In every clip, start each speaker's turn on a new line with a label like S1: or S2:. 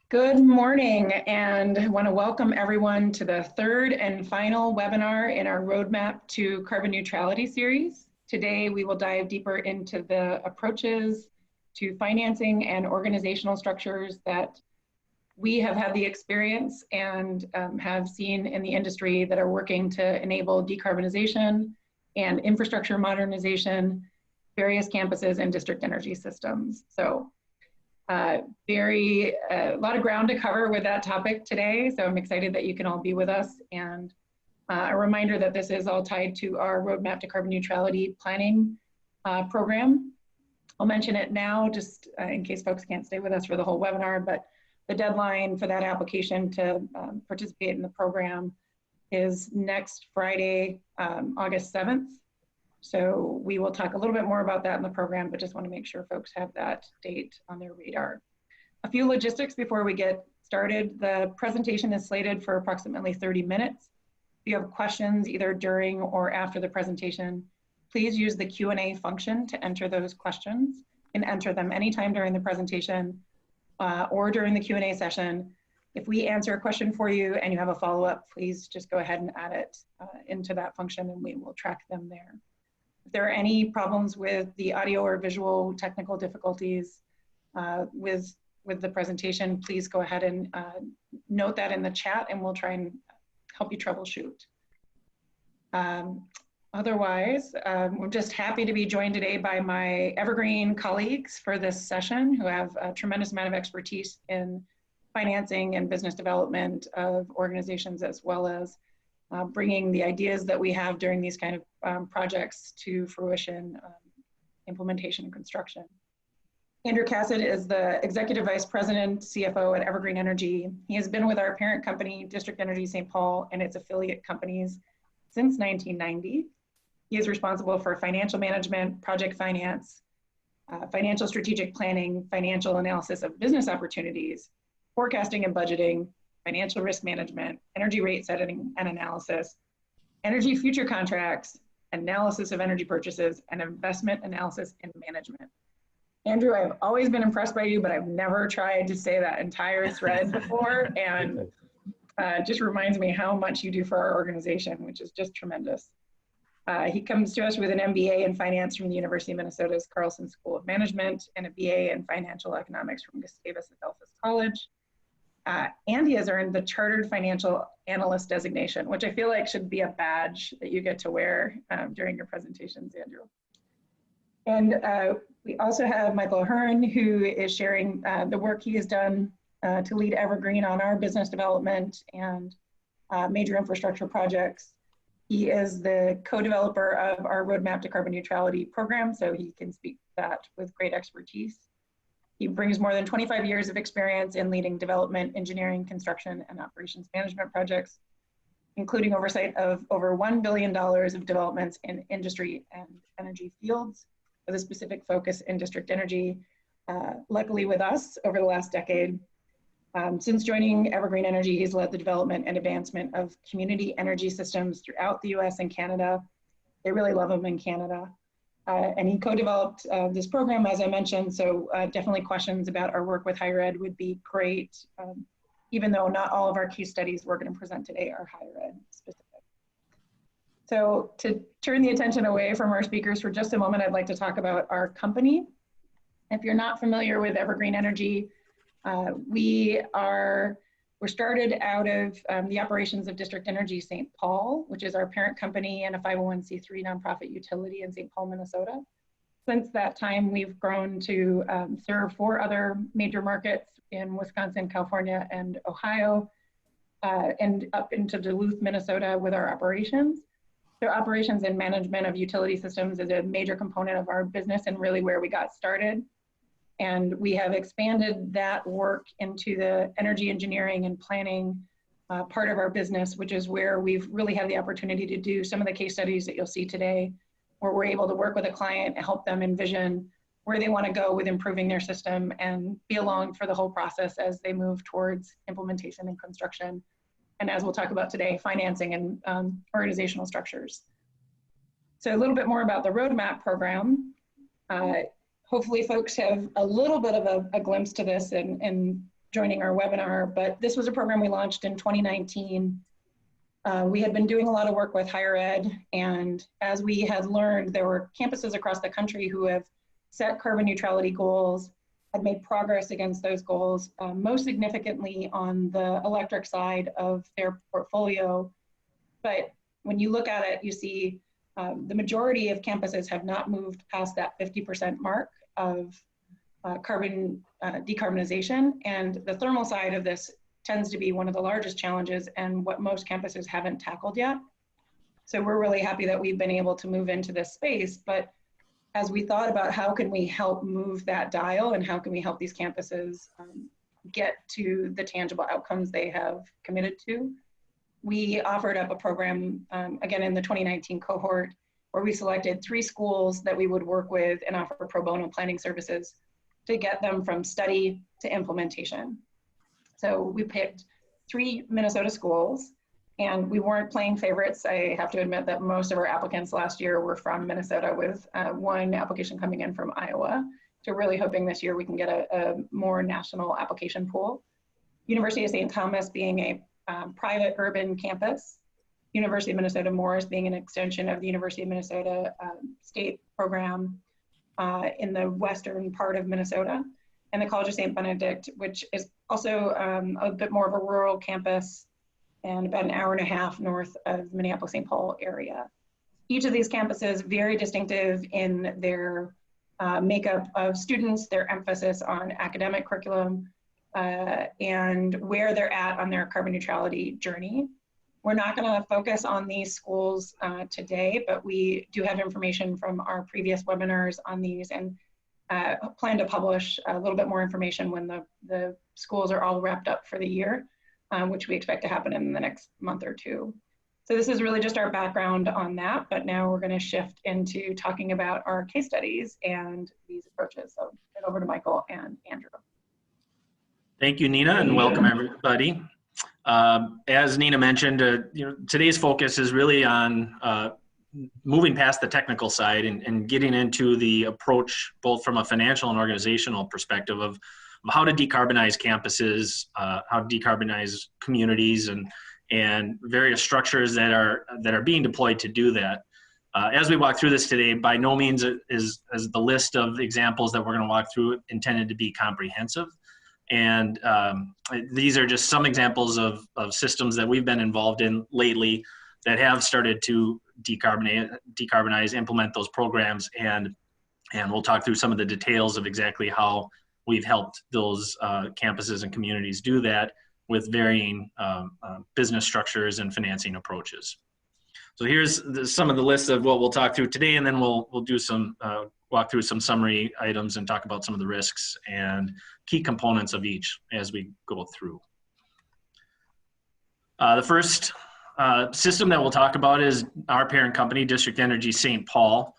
S1: Good morning, and I want to welcome everyone to the third and final webinar in our Roadmap to Carbon Neutrality series. Today, we will dive deeper into the approaches to financing and organizational structures that we have had the experience and have seen in the industry that are working to enable decarbonization and infrastructure modernization, various campuses and district energy systems. So a lot of ground to cover with that topic today. So I'm excited that you can all be with us. And a reminder that this is all tied to our Roadmap to Carbon Neutrality planning program. I'll mention it now just in case folks can't stay with us for the whole webinar, but the deadline for that application to participate in the program is next Friday, August 7th. So we will talk a little bit more about that in the program, but just want to make sure folks have that date on their radar. A few logistics before we get started. The presentation is slated for approximately 30 minutes. If you have questions either during or after the presentation, please use the Q&A function to enter those questions. You can enter them anytime during the presentation or during the Q&A session. If we answer a question for you and you have a follow-up, please just go ahead and add it into that function and we will track them there. If there are any problems with the audio or visual technical difficulties with the presentation, please go ahead and note that in the chat and we'll try and help you troubleshoot. Otherwise, we're just happy to be joined today by my Evergreen colleagues for this session who have a tremendous amount of expertise in financing and business development of organizations, as well as bringing the ideas that we have during these kind of projects to fruition, implementation and construction. Andrew Cassett is the Executive Vice President, CFO at Evergreen Energy. He has been with our parent company, District Energy St. Paul, and its affiliate companies since 1990. He is responsible for financial management, project finance, financial strategic planning, financial analysis of business opportunities, forecasting and budgeting, financial risk management, energy rate setting and analysis, energy future contracts, analysis of energy purchases, and investment analysis and management. Andrew, I've always been impressed by you, but I've never tried to say that entire thread before, and just reminds me how much you do for our organization, which is just tremendous. He comes to us with an MBA in finance from the University of Minnesota's Carlson School of Management and a BA in financial economics from Gustavus Adolphus College. And he has earned the Chartered Financial Analyst designation, which I feel like should be a badge that you get to wear during your presentations, Andrew. And we also have Michael Ahern, who is sharing the work he has done to lead Evergreen on our business development and major infrastructure projects. He is the co-developer of our Roadmap to Carbon Neutrality program, so he can speak to that with great expertise. He brings more than 25 years of experience in leading development, engineering, construction, and operations management projects, including oversight of over $1 billion of developments in industry and energy fields with a specific focus in district energy. Luckily with us over the last decade, since joining Evergreen Energy, he's led the development and advancement of community energy systems throughout the US and Canada. They really love them in Canada. And he co-developed this program, as I mentioned, so definitely questions about our work with higher ed would be great, even though not all of our case studies we're going to present today are higher ed specific. So to turn the attention away from our speakers for just a moment, I'd like to talk about our company. If you're not familiar with Evergreen Energy, we're started out of the operations of District Energy St. Paul, which is our parent company and a 501c3 nonprofit utility in St. Paul, Minnesota. Since that time, we've grown to serve 4 other major markets in Wisconsin, California, and Ohio, and up into Duluth, Minnesota with our operations. So operations and management of utility systems is a major component of our business and really where we got started. And we have expanded that work into the energy engineering and planning part of our business, which is where we've really had the opportunity to do some of the case studies that you'll see today, where we're able to work with a client and help them envision where they want to go with improving their system and be along for the whole process as they move towards implementation and construction. And as we'll talk about today, financing and organizational structures. So a little bit more about the Roadmap program. Hopefully folks have a little bit of a glimpse to this in joining our webinar, but this was a program we launched in 2019. We had been doing a lot of work with higher ed, and as we had learned, there were campuses across the country who have set carbon neutrality goals, had made progress against those goals, most significantly on the electric side of their portfolio. But when you look at it, you see the majority of campuses have not moved past that 50% mark of carbon decarbonization, and the thermal side of this tends to be one of the largest challenges and what most campuses haven't tackled yet. So we're really happy that we've been able to move into this space, but as we thought about how can we help move that dial and how can we help these campuses get to the tangible outcomes they have committed to, we offered up a program, again in the 2019 cohort, where we selected 3 schools that we would work with and offer pro bono planning services to get them from study to implementation. So we picked 3 Minnesota schools, and we weren't playing favorites. I have to admit that most of our applicants last year were from Minnesota, with 1 application coming in from Iowa. So really hoping this year we can get a more national application pool. University of St. Thomas being a private urban campus, University of Minnesota Morris being an extension of the University of Minnesota state program in the western part of Minnesota, and the College of St. Benedict, which is also a bit more of a rural campus and about an hour and a half north of Minneapolis-St. Paul area. Each of these campuses very distinctive in their makeup of students, their emphasis on academic curriculum, and where they're at on their carbon neutrality journey. We're not going to focus on these schools today, but we do have information from our previous webinars on these, and plan to publish a little bit more information when the schools are all wrapped up for the year, which we expect to happen in the next month or 2. So this is really just our background on that, but now we're going to shift into talking about our case studies and these approaches. So head over to Michael and Andrew.
S2: Thank you, Nina, and welcome everybody. As Nina mentioned, today's focus is really on moving past the technical side and getting into the approach, both from a financial and organizational perspective, of how to decarbonize campuses, how to decarbonize communities, and various structures that are being deployed to do that. As we walk through this today, by no means is the list of examples that we're going to walk through intended to be comprehensive. And these are just some examples of systems that we've been involved in lately that have started to decarbonize, implement those programs, and we'll talk through some of the details of exactly how we've helped those campuses and communities do that with varying business structures and financing approaches. So here's some of the lists of what we'll talk through today, and then we'll do some walk through some summary items and talk about some of the risks and key components of each as we go through. The first system that we'll talk about is our parent company, District Energy St. Paul.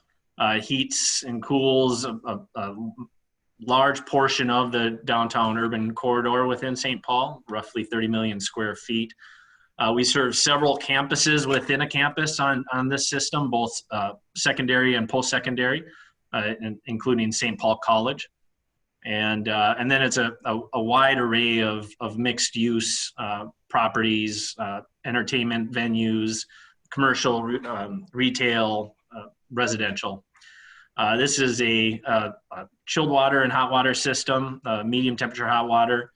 S2: Heats and cools a large portion of the downtown urban corridor within St. Paul, roughly 30 million square feet. We serve several campuses within a campus on this system, both secondary and post-secondary, including St. Paul College. And then it's a wide array of mixed use properties, entertainment venues, commercial, retail, residential. This is a chilled water and hot water system, medium temperature hot water.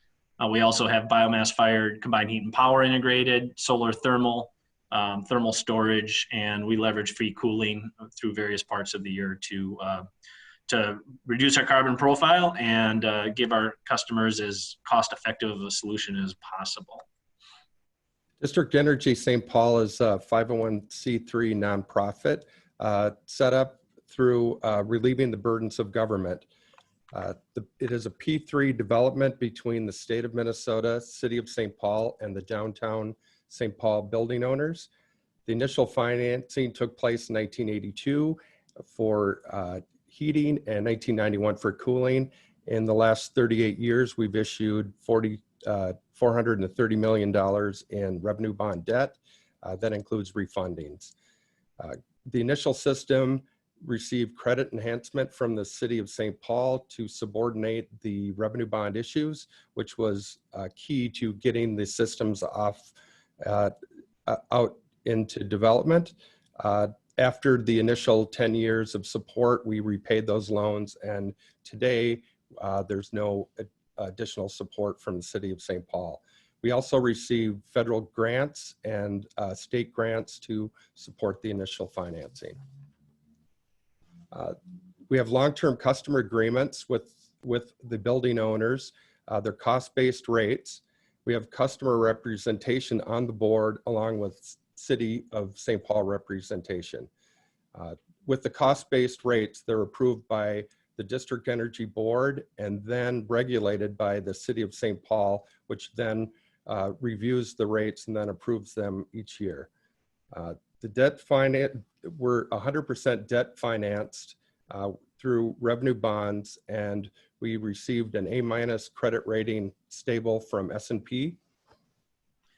S2: We also have biomass fired combined heat and power integrated, solar thermal, thermal storage, and we leverage free cooling through various parts of the year to reduce our carbon profile and give our customers as cost-effective of a solution as possible.
S3: District Energy St. Paul is a 501c3 nonprofit set up through relieving the burdens of government. It is a P3 development between the state of Minnesota, city of St. Paul, and the downtown St. Paul building owners. The initial financing took place in 1982 for heating and 1991 for cooling. In the last 38 years, we've issued $430 million in revenue bond debt. That includes refundings. The initial system received credit enhancement from the City of St. Paul to subordinate the revenue bond issues, which was key to getting the systems off out into development. After the initial 10 years of support, we repaid those loans, and today there's no additional support from the City of St. Paul. We also received federal grants and state grants to support the initial financing. We have long-term customer agreements with the building owners. They're cost-based rates. We have customer representation on the board along with City of St. Paul representation. With the cost-based rates, they're approved by the District Energy Board and then regulated by the City of St. Paul, which then reviews the rates and then approves them each year. The debt finance, we're 100% debt financed through revenue bonds, and we received an A- credit rating stable from S&P.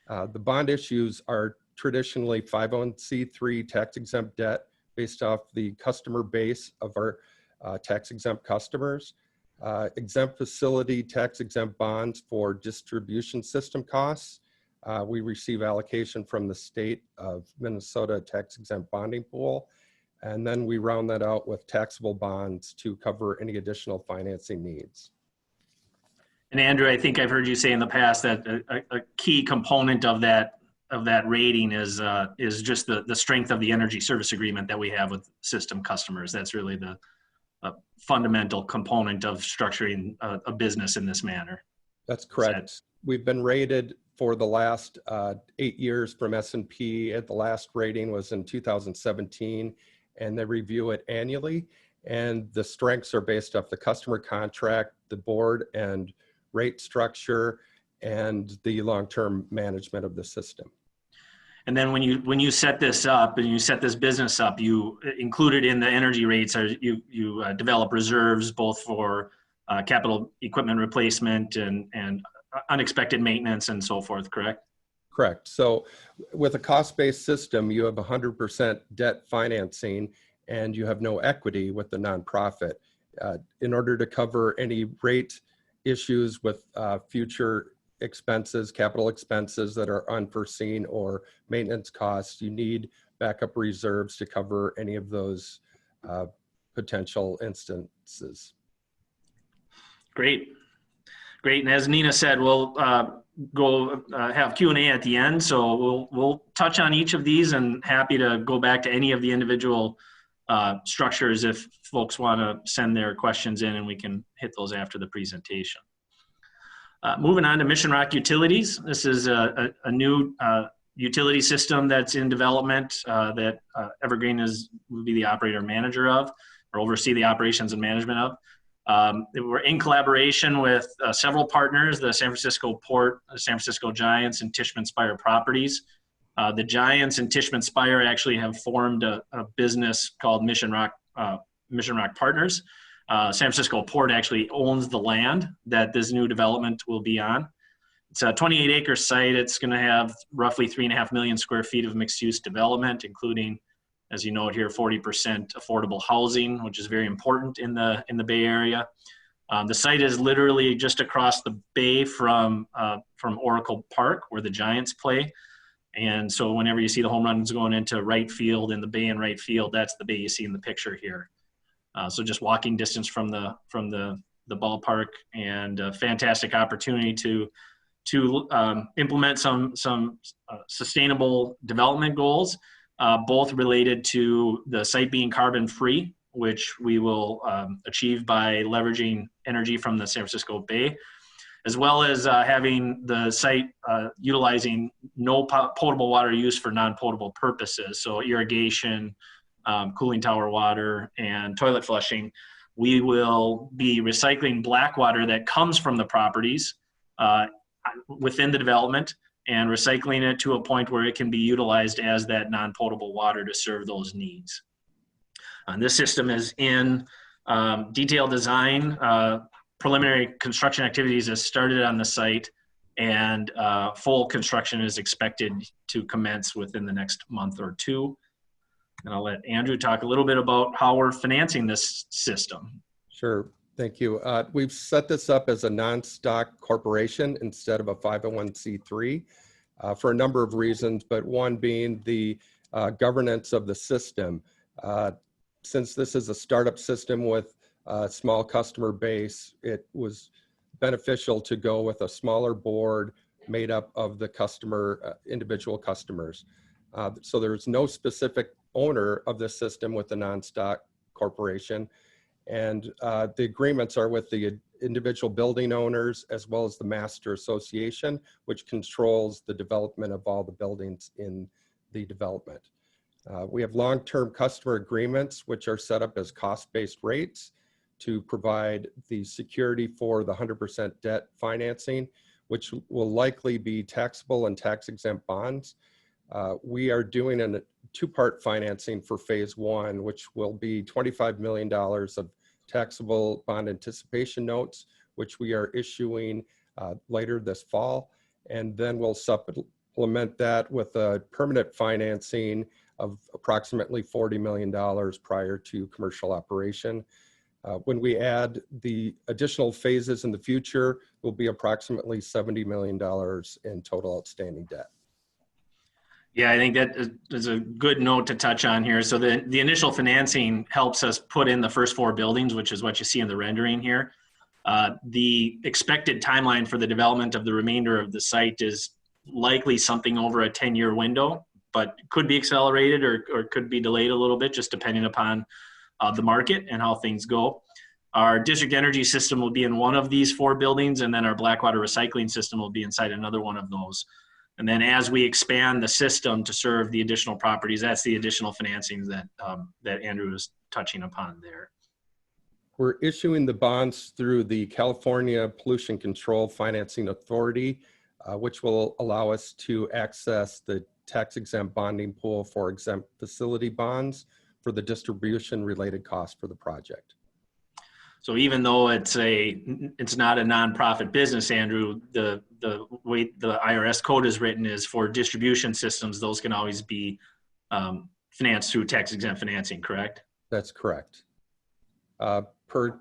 S3: The bond issues are traditionally 501c3 tax-exempt debt based off the customer base of our tax-exempt customers. Exempt facility tax-exempt bonds for distribution system costs. We receive allocation from the state of Minnesota tax-exempt bonding pool. And then we round that out with taxable bonds to cover any additional financing needs.
S2: And Andrew, I think I've heard you say in the past that a key component of that rating is just the strength of the energy service agreement that we have with system customers. That's really the fundamental component of structuring a business in this manner.
S3: That's correct. We've been rated for the last 8 years from S&P. The last rating was in 2017, and they review it annually. And the strengths are based off the customer contract, the board and rate structure, and the long-term management of the system.
S2: And then when you set this up and you set this business up, you included in the energy rates are you develop reserves both for capital equipment replacement and unexpected maintenance and so forth, correct?
S3: Correct. So with a cost-based system, you have 100% debt financing and you have no equity with the nonprofit. In order to cover any rate issues with future expenses, capital expenses that are unforeseen or maintenance costs, you need backup reserves to cover any of those potential instances.
S2: Great. And as Nina said, we'll go have Q&A at the end. So we'll touch on each of these, and happy to go back to any of the individual structures if folks want to send their questions in, and we can hit those after the presentation. Moving on to Mission Rock Utilities. This is a new utility system that's in development that Evergreen will be the operator manager of, or oversee the operations and management of. We're in collaboration with several partners, the San Francisco Port, the San Francisco Giants, and Tishman Speyer Properties. The Giants and Tishman Speyer actually have formed a business called Mission Rock Partners. San Francisco Port actually owns the land that this new development will be on. It's a 28-acre site. It's going to have roughly 3.5 million square feet of mixed-use development, including, as you note here, 40% affordable housing, which is very important in the Bay Area. The site is literally just across the bay from Oracle Park, where the Giants play. And so whenever you see the home runs going into right field in the bay and right field, that's the bay you see in the picture here. So just walking distance from the ballpark, and a fantastic opportunity to implement some sustainable development goals, both related to the site being carbon free, which we will achieve by leveraging energy from the San Francisco Bay, as well as having the site utilizing no potable water use for non-potable purposes, so irrigation, cooling tower water, and toilet flushing. We will be recycling black water that comes from the properties within the development and recycling it to a point where it can be utilized as that non-potable water to serve those needs. This system is in detailed design. Preliminary construction activities have started on the site, and full construction is expected to commence within the next month or two. And I'll let Andrew talk a little bit about how we're financing this system.
S3: Sure. Thank you. We've set this up as a non-stock corporation instead of a 501c3 for a number of reasons, but one being the governance of the system. Since this is a startup system with a small customer base, it was beneficial to go with a smaller board made up of the individual customers. So there's no specific owner of the system with the non-stock corporation. And the agreements are with the individual building owners as well as the master association, which controls the development of all the buildings in the development. We have long-term customer agreements, which are set up as cost-based rates to provide the security for the 100% debt financing, which will likely be taxable and tax-exempt bonds. We are doing a two-part financing for phase one, which will be $25 million of taxable bond anticipation notes, which we are issuing later this fall. And then we'll supplement that with a permanent financing of approximately $40 million prior to commercial operation. When we add the additional phases in the future, will be approximately $70 million in total outstanding debt.
S2: Yeah, I think that is a good note to touch on here. So the initial financing helps us put in the first 4 buildings, which is what you see in the rendering here. The expected timeline for the development of the remainder of the site is likely something over a 10-year window, but could be accelerated or could be delayed a little bit, just depending upon the market and how things go. Our district energy system will be in one of these 4 buildings, and then our Blackwater recycling system will be inside another one of those. And then as we expand the system to serve the additional properties, that's the additional financings that Andrew was touching upon there.
S3: We're issuing the bonds through the California Pollution Control Financing Authority, which will allow us to access the tax-exempt bonding pool for exempt facility bonds for the distribution-related costs for the project.
S2: So even though it's not a nonprofit business, Andrew, the way the IRS code is written is for distribution systems, those can always be financed through tax-exempt financing, correct?
S3: That's correct. Per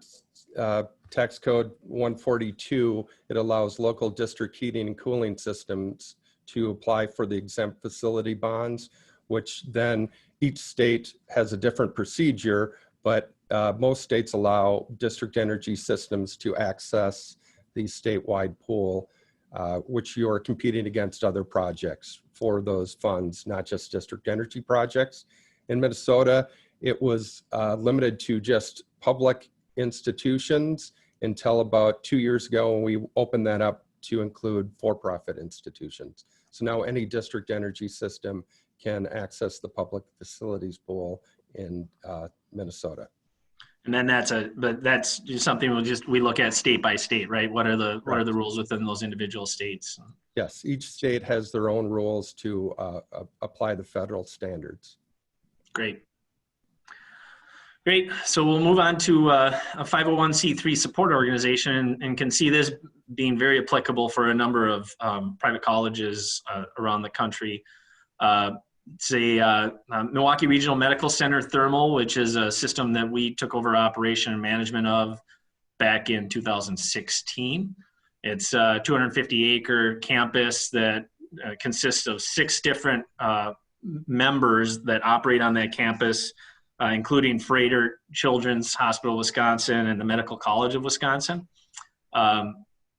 S3: tax code 142, it allows local district heating and cooling systems to apply for the exempt facility bonds, which then each state has a different procedure, but most states allow district energy systems to access the statewide pool, which you are competing against other projects for those funds, not just district energy projects. In Minnesota, it was limited to just public institutions until about 2 years ago when we opened that up to include for-profit institutions. So now any district energy system can access the public facilities pool in Minnesota.
S2: And then that's just something we look at state by state, right? What are the rules within those individual states?
S3: Yes, each state has their own rules to apply the federal standards.
S2: Great. So we'll move on to a 501c3 support organization, and can see this being very applicable for a number of private colleges around the country. It's a Milwaukee Regional Medical Center Thermal, which is a system that we took over operation and management of back in 2016. It's a 250-acre campus that consists of 6 different members that operate on that campus, including Freighter Children's Hospital of Wisconsin and the Medical College of Wisconsin.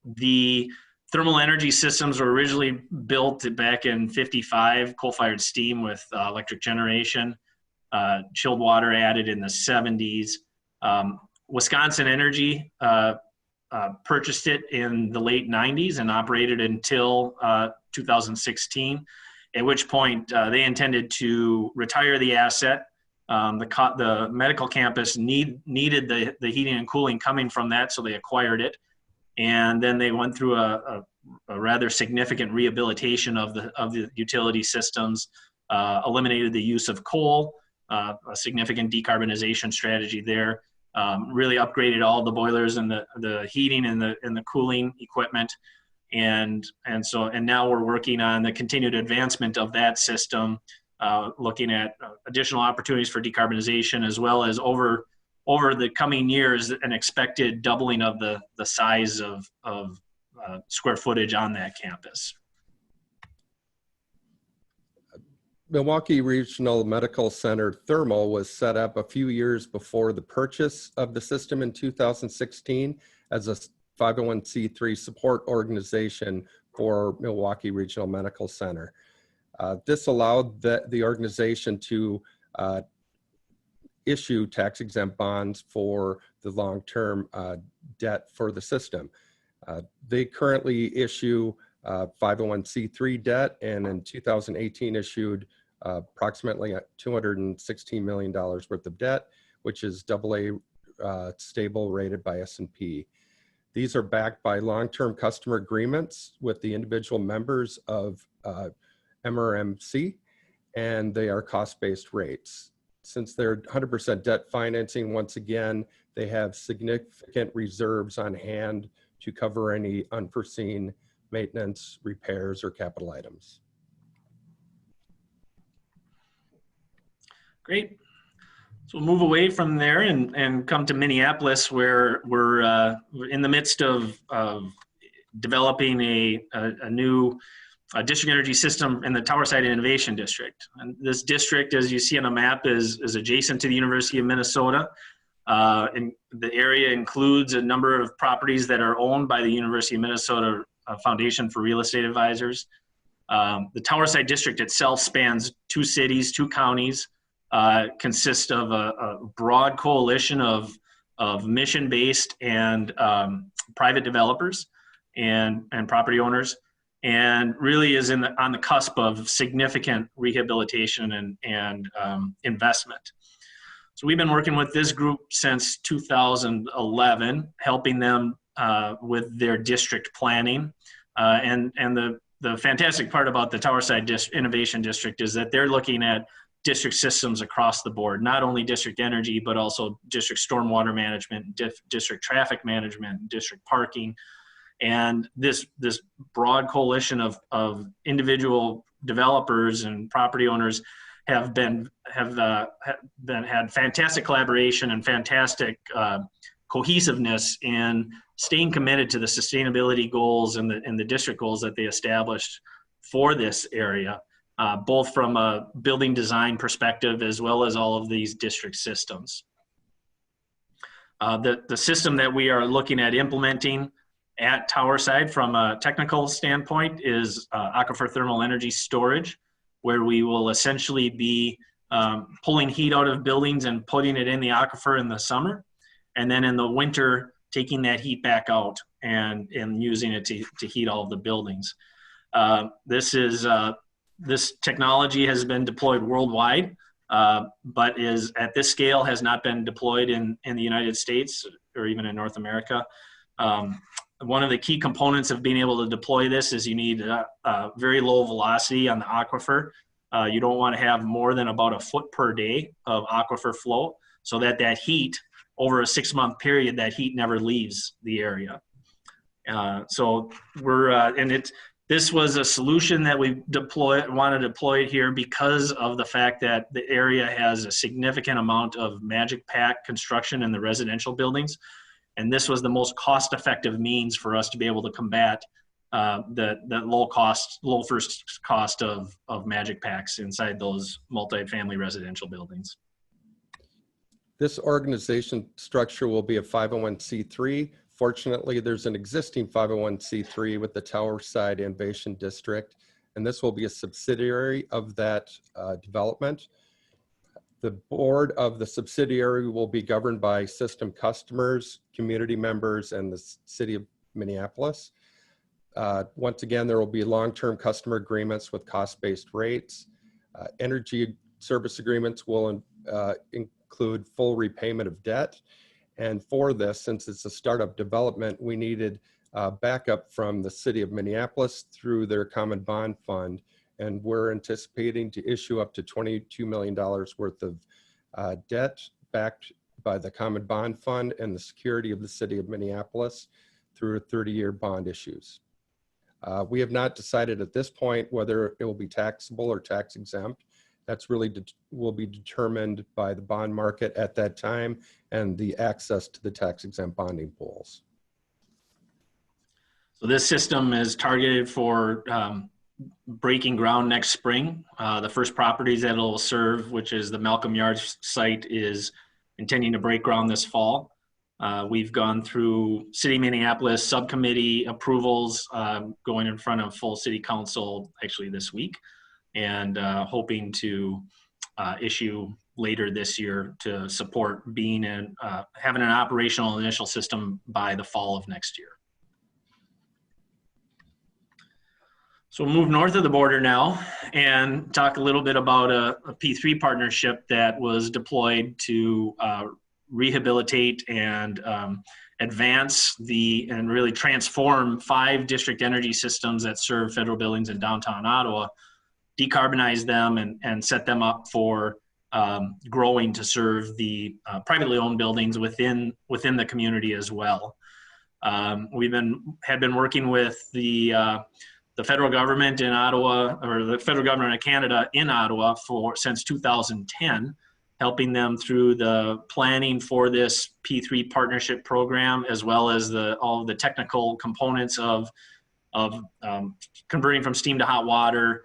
S2: The thermal energy systems were originally built back in '55, coal-fired steam with electric generation, chilled water added in the '70s. Wisconsin Energy purchased it in the late '90s and operated until 2016, at which point they intended to retire the asset. The medical campus needed the heating and cooling coming from that, so they acquired it. And then they went through a rather significant rehabilitation of the utility systems, eliminated the use of coal, a significant decarbonization strategy there, really upgraded all the boilers and the heating and the cooling equipment. And now we're working on the continued advancement of that system looking at additional opportunities for decarbonization, as well as over the coming years, an expected doubling of the size of square footage on that campus.
S3: Milwaukee Regional Medical Center Thermal was set up a few years before the purchase of the system in 2016 as a 501c3 support organization for Milwaukee Regional Medical Center. This allowed the organization to issue tax-exempt bonds for the long-term debt for the system. They currently issue 501c3 debt, and in 2018 issued approximately $216 million worth of debt, which is AA stable rated by S&P. These are backed by long-term customer agreements with the individual members of MRMC, and they are cost-based rates. Since they're 100% debt financing, once again, they have significant reserves on hand to cover any unforeseen maintenance, repairs, or capital items.
S2: Great. So we'll move away from there and come to Minneapolis, where we're in the midst of developing a new district energy system in the Towerside Innovation District. And this district, as you see on a map, is adjacent to the University of Minnesota. And the area includes a number of properties that are owned by the University of Minnesota Foundation for Real Estate Advisors. The Towerside District itself spans 2 cities, 2 counties, consists of a broad coalition of mission-based and private developers and property owners, and really is on the cusp of significant rehabilitation and investment. So we've been working with this group since 2011, helping them with their district planning. And the fantastic part about the Towerside Innovation District is that they're looking at district systems across the board, not only district energy, but also district stormwater management, district traffic management, district parking. And this broad coalition of individual developers and property owners have had fantastic collaboration and fantastic cohesiveness in staying committed to the sustainability goals and the district goals that they established for this area, both from a building design perspective as well as all of these district systems. The system that we are looking at implementing at Towerside from a technical standpoint is aquifer thermal energy storage, where we will essentially be pulling heat out of buildings and putting it in the aquifer in the summer, and then in the winter taking that heat back out and using it to heat all of the buildings. This technology has been deployed worldwide, but is at this scale has not been deployed in the United States or even in North America. One of the key components of being able to deploy this is you need very low velocity on the aquifer. You don't want to have more than about a foot per day of aquifer flow, so that heat over a 6-month period, that heat never leaves the area. So this was a solution that we want to deploy here because of the fact that the area has a significant amount of magic pack construction in the residential buildings. And this was the most cost-effective means for us to be able to combat the low first cost of magic packs inside those multifamily residential buildings.
S3: This organization structure will be a 501c3. Fortunately, there's an existing 501c3 with the Towerside Innovation District, and this will be a subsidiary of that development. The board of the subsidiary will be governed by system customers, community members, and the city of Minneapolis. Once again, there will be long-term customer agreements with cost-based rates. Energy service agreements will include full repayment of debt. And for this, since it's a startup development, we needed backup from the city of Minneapolis through their common bond fund. And we're anticipating to issue up to $22 million worth of debt backed by the common bond fund and the security of the city of Minneapolis through 30-year bond issues. We have not decided at this point whether it will be taxable or tax exempt. That's really will be determined by the bond market at that time and the access to the tax-exempt bonding pools.
S2: So this system is targeted for breaking ground next spring. The first properties that it'll serve, which is the Malcolm Yards site, is intending to break ground this fall. We've gone through City Minneapolis subcommittee approvals, going in front of full city council actually this week, and hoping to issue later this year to support being in, having an operational initial system by the fall of next year. So we'll move north of the border now and talk a little bit about a P3 partnership that was deployed to rehabilitate and advance and really transform 5 district energy systems that serve federal buildings in downtown Ottawa, decarbonize them and set them up for growing to serve the privately owned buildings within the community as well. We have been working with the federal government in Ottawa, or the federal government of Canada in Ottawa since 2010, helping them through the planning for this P3 partnership program, as well as all of the technical components of converting from steam to hot water,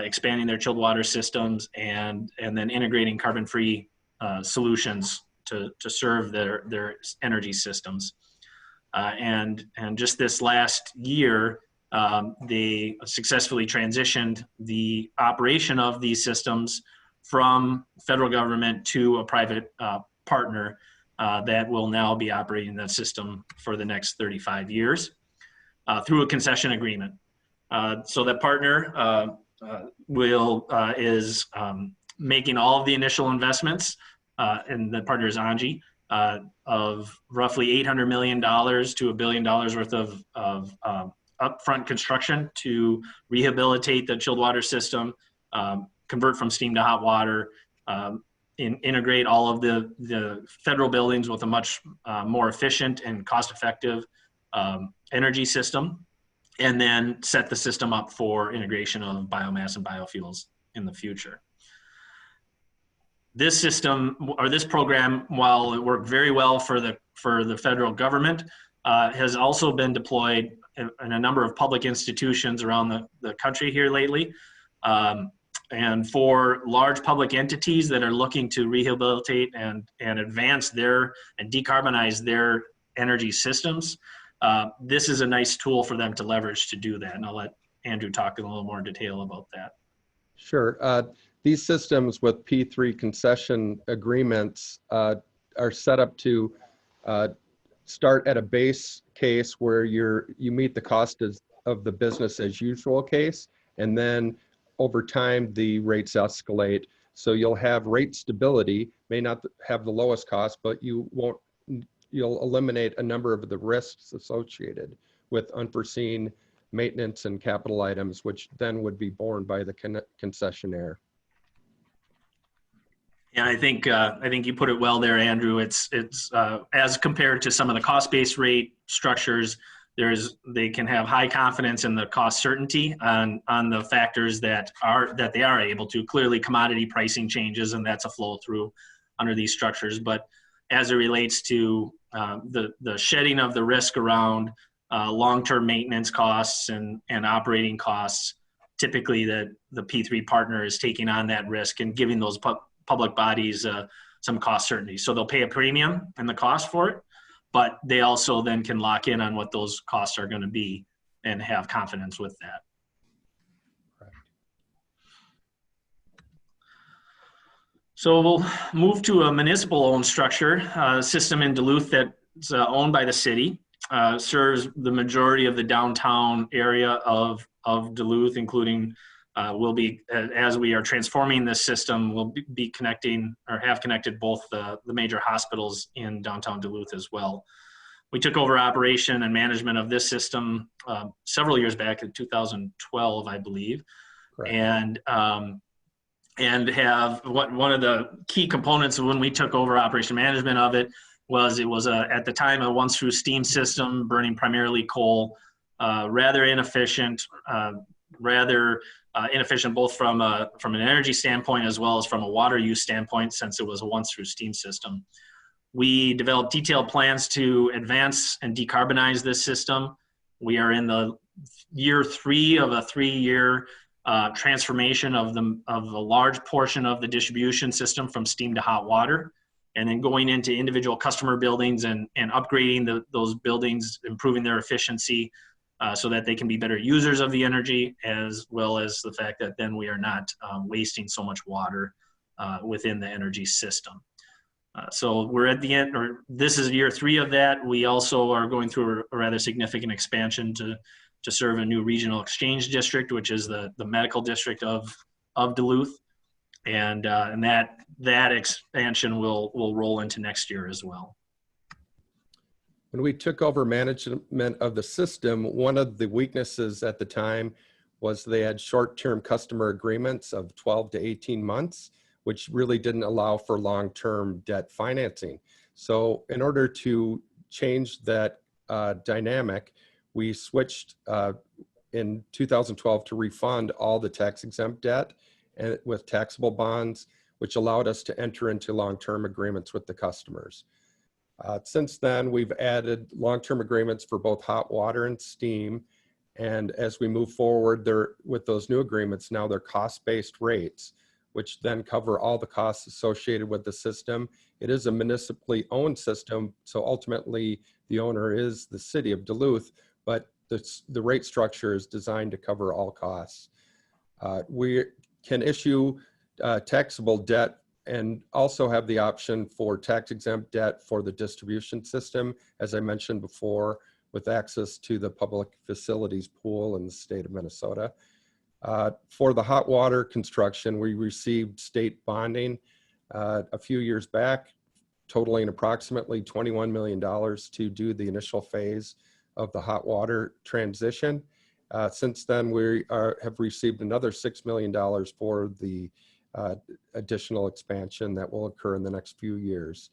S2: expanding their chilled water systems, and then integrating carbon-free solutions to serve their energy systems. And just this last year, they successfully transitioned the operation of these systems from federal government to a private partner that will now be operating that system for the next 35 years through a concession agreement. So that partner is making all of the initial investments, and the partner is Angie, of roughly $800 million to $1 billion worth of upfront construction to rehabilitate the chilled water system, convert from steam to hot water, integrate all of the federal buildings with a much more efficient and cost-effective energy system, and then set the system up for integration of biomass and biofuels in the future. This system, or this program, while it worked very well for the federal government, has also been deployed in a number of public institutions around the country here lately. And for large public entities that are looking to rehabilitate and advance and decarbonize their energy systems, this is a nice tool for them to leverage to do that. And I'll let Andrew talk in a little more detail about that.
S3: Sure. These systems with P3 concession agreements are set up to start at a base case where you meet the cost of the business as usual case, and then over time the rates escalate. So you'll have rate stability, may not have the lowest cost, but you'll eliminate a number of the risks associated with unforeseen maintenance and capital items, which then would be borne by the concessionaire.
S2: And I think you put it well there, Andrew. It's as compared to some of the cost-based rate structures, they can have high confidence in the cost certainty on the factors that they are able to. Clearly, commodity pricing changes, and that's a flow through under these structures. But as it relates to the shedding of the risk around long-term maintenance costs and operating costs, typically the P3 partner is taking on that risk and giving those public bodies some cost certainty. So they'll pay a premium in the cost for it, but they also then can lock in on what those costs are going to be and have confidence with that.
S3: Right.
S2: So we'll move to a municipal owned structure, system in Duluth that's owned by the city, serves the majority of the downtown area of Duluth, including as we are transforming this system, we'll be connecting or have connected both the major hospitals in downtown Duluth as well. We took over operation and management of this system several years back in 2012, I believe.
S3: Correct.
S2: And have one of the key components of when we took over operation management of it was at the time a once-through steam system burning primarily coal, rather inefficient, rather inefficient, both from an energy standpoint as well as from a water use standpoint, since it was a once-through steam system. We developed detailed plans to advance and decarbonize this system. We are in the year 3 of a 3-year transformation of a large portion of the distribution system from steam to hot water, and then going into individual customer buildings and upgrading those buildings, improving their efficiency so that they can be better users of the energy, as well as the fact that then we are not wasting so much water within the energy system. So we're at the end, or this is year 3 of that. We also are going through a rather significant expansion to serve a new regional exchange district, which is the medical district of Duluth. And that expansion will roll into next year as well.
S3: When we took over management of the system, one of the weaknesses at the time was they had short-term customer agreements of 12 to 18 months, which really didn't allow for long-term debt financing. So in order to change that dynamic, we switched in 2012 to refund all the tax-exempt debt and with taxable bonds, which allowed us to enter into long-term agreements with the customers. Since then, we've added long-term agreements for both hot water and steam. And as we move forward with those new agreements, now they're cost-based rates, which then cover all the costs associated with the system. It is a municipally owned system, so ultimately the owner is the city of Duluth, but the rate structure is designed to cover all costs. We can issue taxable debt and also have the option for tax-exempt debt for the distribution system, as I mentioned before, with access to the public facilities pool in the state of Minnesota. For the hot water construction, we received state bonding a few years back, totaling approximately $21 million to do the initial phase of the hot water transition. Since then, we have received another $6 million for the additional expansion that will occur in the next few years.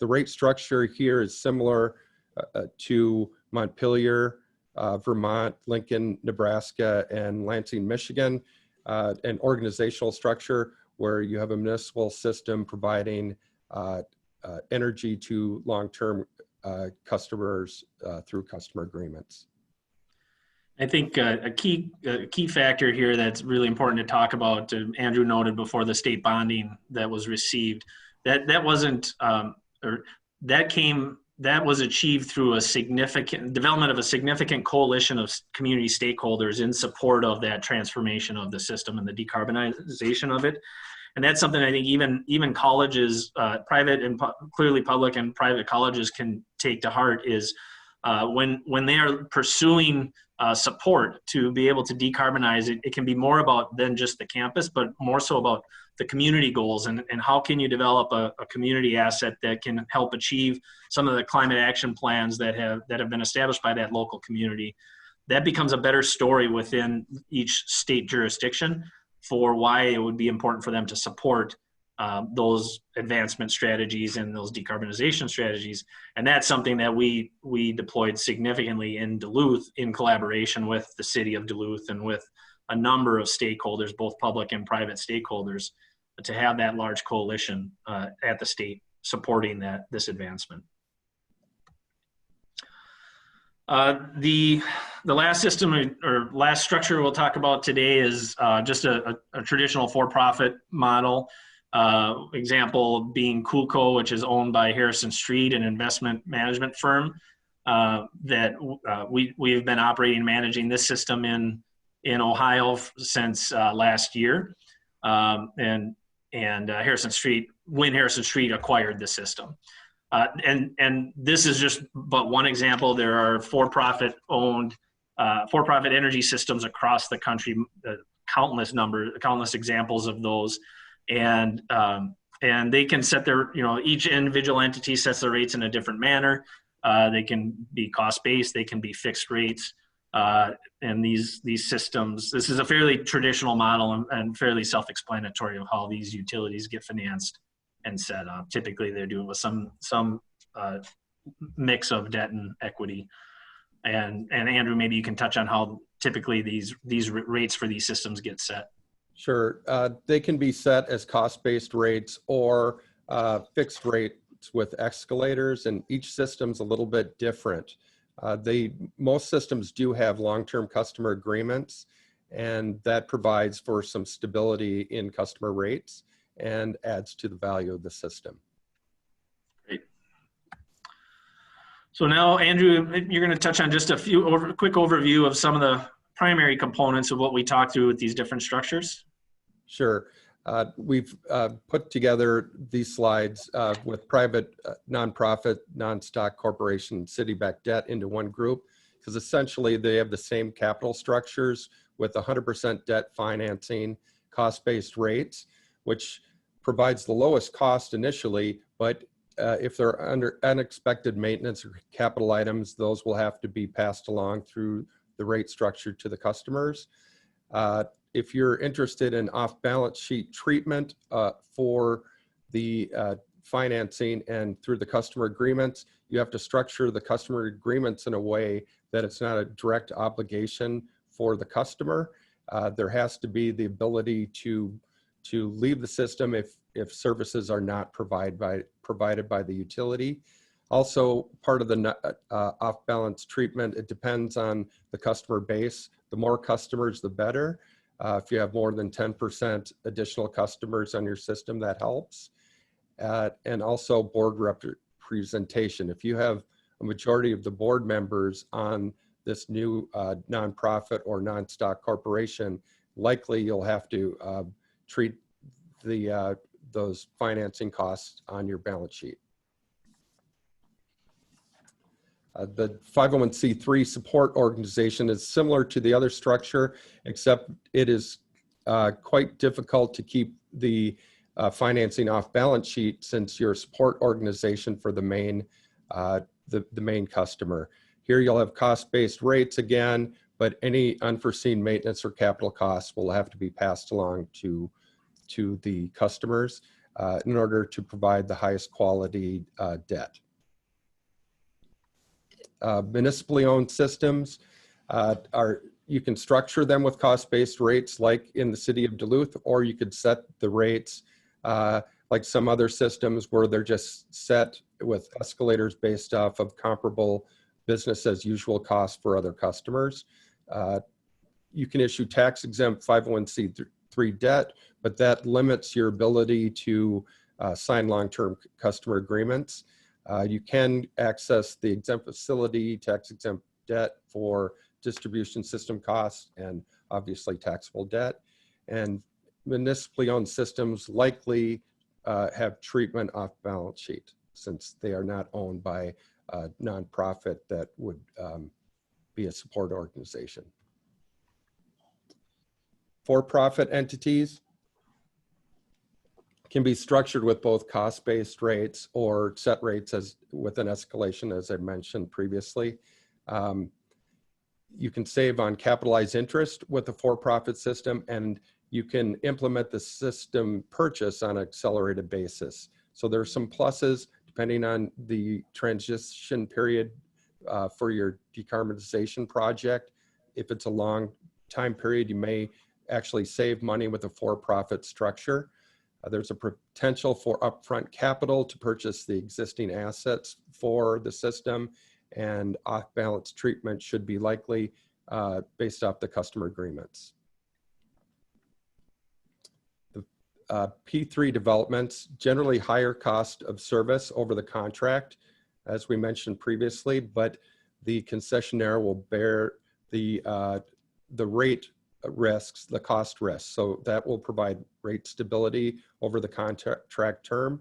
S3: The rate structure here is similar to Montpelier, Vermont, Lincoln, Nebraska, and Lansing, Michigan, an organizational structure where you have a municipal system providing energy to long-term customers through customer agreements.
S2: I think a key factor here that's really important to talk about, Andrew noted before, the state bonding that was received, that was achieved through a significant development of a significant coalition of community stakeholders in support of that transformation of the system and the decarbonization of it. And that's something I think even colleges, private and clearly public and private colleges can take to heart, is when they are pursuing support to be able to decarbonize it, it can be more about than just the campus, but more so about the community goals and how can you develop a community asset that can help achieve some of the climate action plans that have been established by that local community. That becomes a better story within each state jurisdiction for why it would be important for them to support those advancement strategies and those decarbonization strategies. And that's something that we deployed significantly in Duluth in collaboration with the city of Duluth and with a number of stakeholders, both public and private stakeholders, to have that large coalition at the state supporting this advancement. The last system or last structure we'll talk about today is just a traditional for-profit model. Example being CoolCo, which is owned by Harrison Street, an investment management firm that we've been operating and managing this system in Ohio since last year. And Harrison Street, when Harrison Street acquired the system. And this is just but one example. There are for-profit energy systems across the country, countless examples of those. And they can set their, each individual entity sets their rates in a different manner. They can be cost-based, they can be fixed rates. And these systems, this is a fairly traditional model and fairly self-explanatory of how these utilities get financed and set up. Typically, they're doing with some mix of debt and equity. And Andrew, maybe you can touch on how typically these rates for these systems get set?
S3: Sure. They can be set as cost-based rates or fixed rates with escalators, and each system's a little bit different. Most systems do have long-term customer agreements, and that provides for some stability in customer rates and adds to the value of the system.
S2: Great. So now, Andrew, you're going to touch on just a quick overview of some of the primary components of what we talked through with these different structures.
S3: Sure. We've put together these slides with private, nonprofit, non-stock corporation, city-backed debt into one group, because essentially they have the same capital structures with 100% debt financing, cost-based rates, which provides the lowest cost initially, but if there are unexpected maintenance or capital items, those will have to be passed along through the rate structure to the customers. If you're interested in off-balance sheet treatment for the financing and through the customer agreements, you have to structure the customer agreements in a way that it's not a direct obligation for the customer. There has to be the ability to leave the system if services are not provided by the utility. Also, part of the off-balance treatment, it depends on the customer base. The more customers, the better. If you have more than 10% additional customers on your system, that helps. And also board representation. If you have a majority of the board members on this new nonprofit or non-stock corporation, likely you'll have to treat those financing costs on your balance sheet. The 501c3 support organization is similar to the other structure, except it is quite difficult to keep the financing off balance sheet since you're a support organization for the main customer. Here you'll have cost-based rates again, but any unforeseen maintenance or capital costs will have to be passed along to the customers in order to provide the highest quality debt. Municipally owned systems you can structure them with cost-based rates like in the city of Duluth, or you could set the rates like some other systems where they're just set with escalators based off of comparable business as usual costs for other customers. You can issue tax exempt 501c3 debt, but that limits your ability to sign long-term customer agreements. You can access the exempt facility, tax exempt debt for distribution system costs and obviously taxable debt. And municipally owned systems likely have treatment off balance sheet since they are not owned by a nonprofit that would be a support organization. For-profit entities can be structured with both cost-based rates or set rates as with an escalation, as I mentioned previously. You can save on capitalized interest with a for-profit system, and you can implement the system purchase on an accelerated basis. So there's some pluses depending on the transition period for your decarbonization project. If it's a long time period, you may actually save money with a for-profit structure. There's a potential for upfront capital to purchase the existing assets for the system, and off-balance treatment should be likely based off the customer agreements. The P3 developments, generally higher cost of service over the contract, as we mentioned previously, but the concessionaire will bear the rate risks, the cost risks. So that will provide rate stability over the contract term.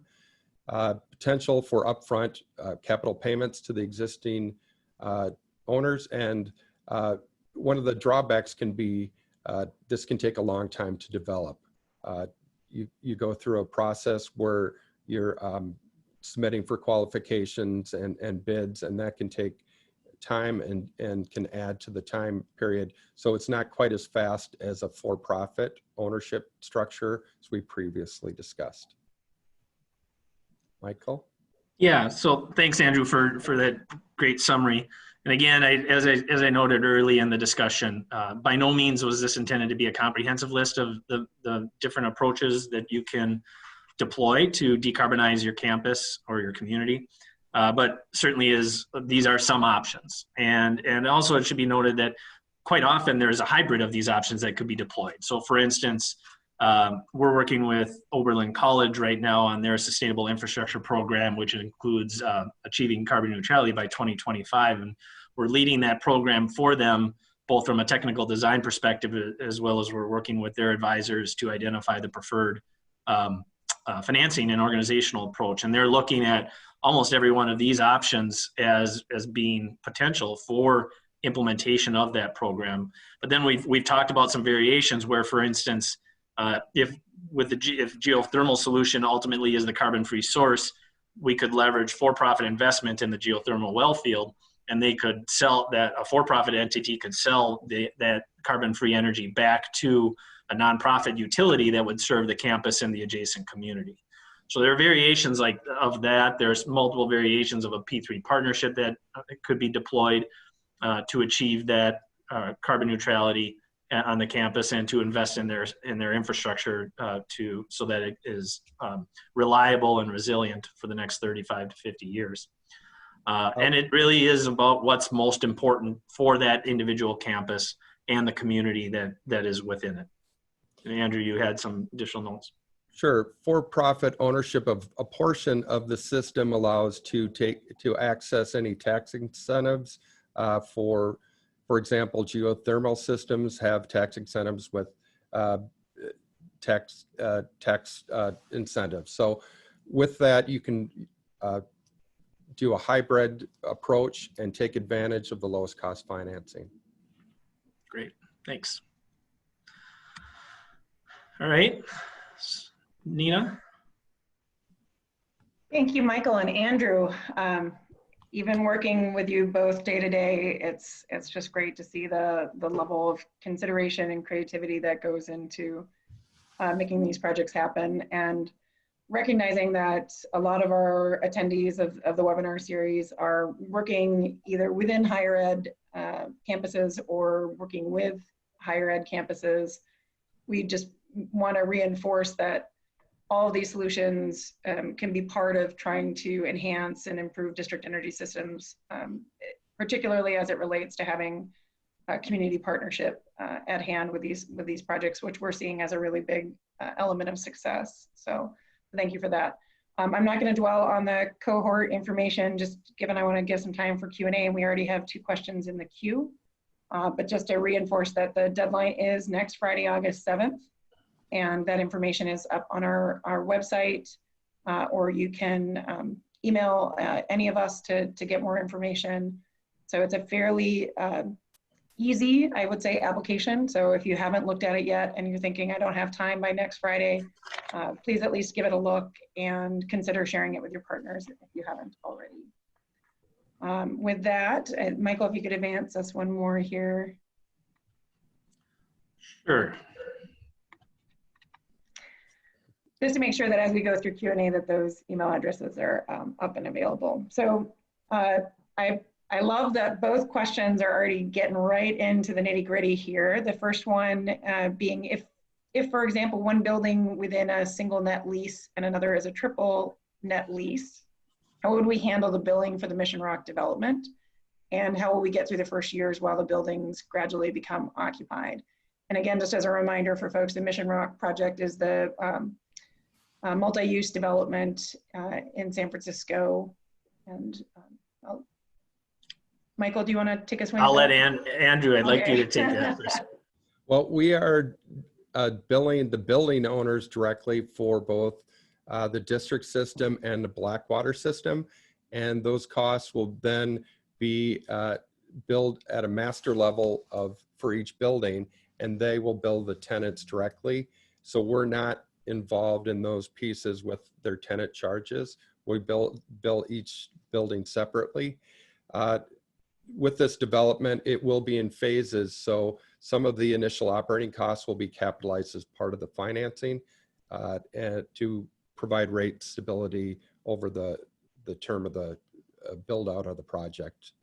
S3: Potential for upfront capital payments to the existing owners. And one of the drawbacks can be this can take a long time to develop. You go through a process where you're submitting for qualifications and bids, and that can take time and can add to the time period. So it's not quite as fast as a for-profit ownership structure as we previously discussed. Michael?
S2: Yeah, so thanks, Andrew, for that great summary. And again, as I noted early in the discussion, by no means was this intended to be a comprehensive list of the different approaches that you can deploy to decarbonize your campus or your community. But certainly these are some options. And also it should be noted that quite often there's a hybrid of these options that could be deployed. So for instance, we're working with Oberlin College right now on their sustainable infrastructure program, which includes achieving carbon neutrality by 2025. And we're leading that program for them, both from a technical design perspective, as well as we're working with their advisors to identify the preferred financing and organizational approach. And they're looking at almost every one of these options as being potential for implementation of that program. But then we've talked about some variations where, for instance, if geothermal solution ultimately is the carbon-free source, we could leverage for-profit investment in the geothermal well field, and they could sell that, a for-profit entity could sell that carbon-free energy back to a nonprofit utility that would serve the campus and the adjacent community. So there are variations of that. There's multiple variations of a P3 partnership that could be deployed to achieve that carbon neutrality on the campus and to invest in their infrastructure so that it is reliable and resilient for the next 35 to 50 years. And it really is about what's most important for that individual campus and the community that is within it. And Andrew, you had some additional notes.
S3: Sure. For-profit ownership of a portion of the system allows to access any tax incentives for example, geothermal systems have tax incentives with tax incentives. So with that, you can do a hybrid approach and take advantage of the lowest cost financing.
S2: Great, thanks. All right, Nina.
S1: Thank you, Michael and Andrew. Even working with you both day to day, it's just great to see the level of consideration and creativity that goes into making these projects happen, and recognizing that a lot of our attendees of the webinar series are working either within higher ed campuses or working with higher ed campuses. We just want to reinforce that all of these solutions can be part of trying to enhance and improve district energy systems, particularly as it relates to having a community partnership at hand with these projects, which we're seeing as a really big element of success. So thank you for that. I'm not going to dwell on the cohort information, just given I want to give some time for Q&A, and we already have 2 questions in the queue. But just to reinforce that the deadline is next Friday, August 7th. And that information is up on our website, or you can email any of us to get more information. So it's a fairly easy, I would say, application. So if you haven't looked at it yet and you're thinking, I don't have time by next Friday, please at least give it a look and consider sharing it with your partners if you haven't already. With that, Michael, if you could advance us one more here.
S2: Sure.
S1: Just to make sure that as we go through Q&A that those email addresses are up and available. So I love that both questions are already getting right into the nitty gritty here. The first one being if, for example, one building within a single net lease and another is a triple net lease, how would we handle the billing for the Mission Rock development? And how will we get through the first years while the buildings gradually become occupied? And again, just as a reminder for folks, the Mission Rock project is the multi-use development in San Francisco. And Michael, do you want to take us?
S2: I'll let Andrew, I'd like you to take that first.
S3: Well, we are billing the building owners directly for both the district system and the Blackwater system. And those costs will then be billed at a master level for each building, and they will bill the tenants directly. So we're not involved in those pieces with their tenant charges. We bill each building separately. With this development, it will be in phases. So some of the initial operating costs will be capitalized as part of the financing and to provide rate stability over the term of the build out of the project.